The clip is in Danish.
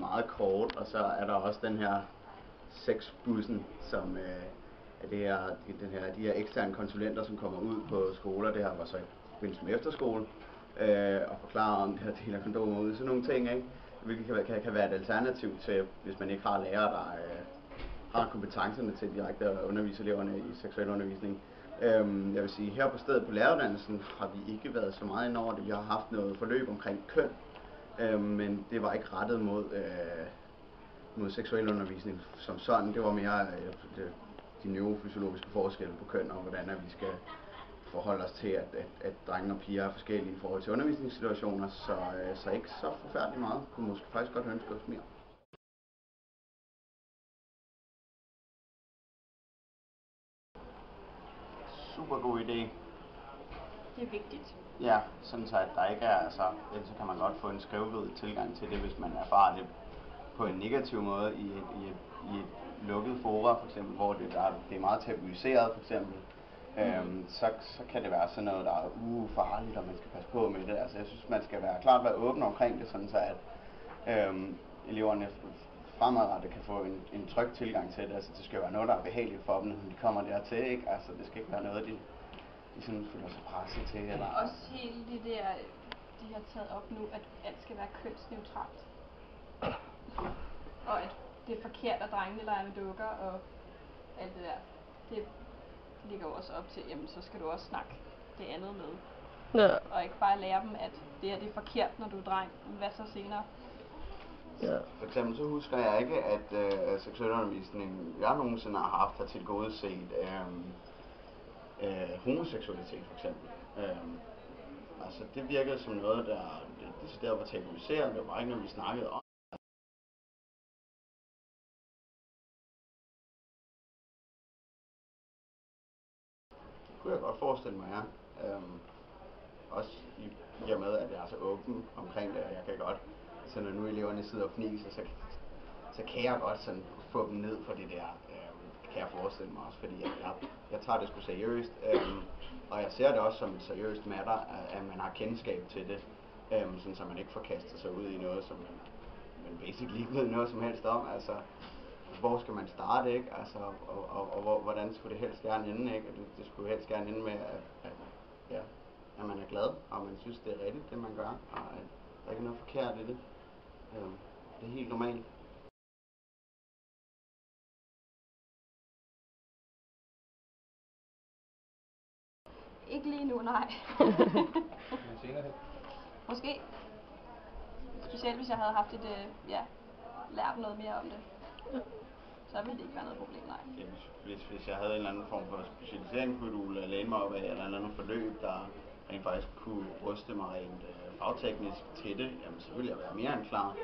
meget kort, og så er der også den her sexbussen, som er de her eksterne konsulenter, som kommer ud på skoler. Det her var så i forbindelse med efterskole, og forklarer om det her deler kondomer ud, sådan nogle ting, ikke? Hvilket kan være et alternativ til, hvis man ikke har lærere, der har kompetencerne til direkte at undervise eleverne i seksuel undervisning. Jeg vil sige, her på stedet på læreruddannelsen har vi ikke været så meget ind over det. Vi har haft noget forløb omkring køn, men det var ikke rettet mod seksuel undervisning som sådan. Det var mere de neurofysiologiske forskelle på køn, og hvordan vi skal forholde os til, at drenge og piger er forskellige i forhold til undervisningssituationer, så ikke så forfærdeligt meget. Kunne måske faktisk godt ønske os mere. Super god idé. Det er vigtigt. Ja, sådan så at der ikke er, ellers så kan man godt få en skævvredet tilgang til det, hvis man erfarer det på en negativ måde i et lukket fora, for eksempel, hvor det er meget tabuiseret, for eksempel. Så kan det være sådan noget, der er farligt, og man skal passe på med det. Altså, jeg synes, man skal være åben omkring det, sådan så at eleverne fremadrettet kan få en tryg tilgang til det. Altså, det skal være noget, der er behageligt for dem, når de kommer dertil, ikke? Altså, det skal ikke være noget, de sådan føler sig presset til. Eller også hele det der, de har taget op nu, at alt skal være kønsneutralt. Og at det er forkert, at drengene leger med dukker og alt det der. Det ligger jo også op til, jamen så skal du også snakke det andet med. Ja. Og ikke bare lære dem, at det her det er forkert, når du er dreng. Hvad så senere? Ja. For eksempel så husker jeg ikke, at seksualundervisning, jeg nogensinde har haft, har tilgodeset homoseksualitet for eksempel. Altså det virkede som noget, der decideret var tabuiseret, det var ikke noget, vi snakkede om. Det kunne jeg godt forestille mig, ja. Også i og med, at jeg er så åben omkring det, og jeg kan godt, så når nu eleverne sidder og fniser, så kan jeg godt sådan få dem ned for det der, kan jeg forestille mig også, fordi jeg tager det sgu seriøst, og jeg ser det også som et seriøst matter, at man har kendskab til det, sådan så man ikke får kastet sig ud i noget, som man basically ikke ved noget som helst om, altså hvor skal man starte, ikke? Altså, og hvordan skulle det helst gerne ende, ikke? Det skulle helst gerne ende med, at man er glad, og man synes, det er rigtigt, det man gør, og at der ikke er noget forkert i det. Det er helt normalt. Ikke lige nu, nej. Måske. Specielt hvis jeg havde haft lært noget mere om det. Så ville det ikke være noget problem, nej. Hvis jeg havde en eller anden form for specialiseringsmodul at læne mig op af, eller en anden forløb, der rent faktisk kunne ruste mig rent fagteknisk til det, jamen så ville jeg være mere end klar.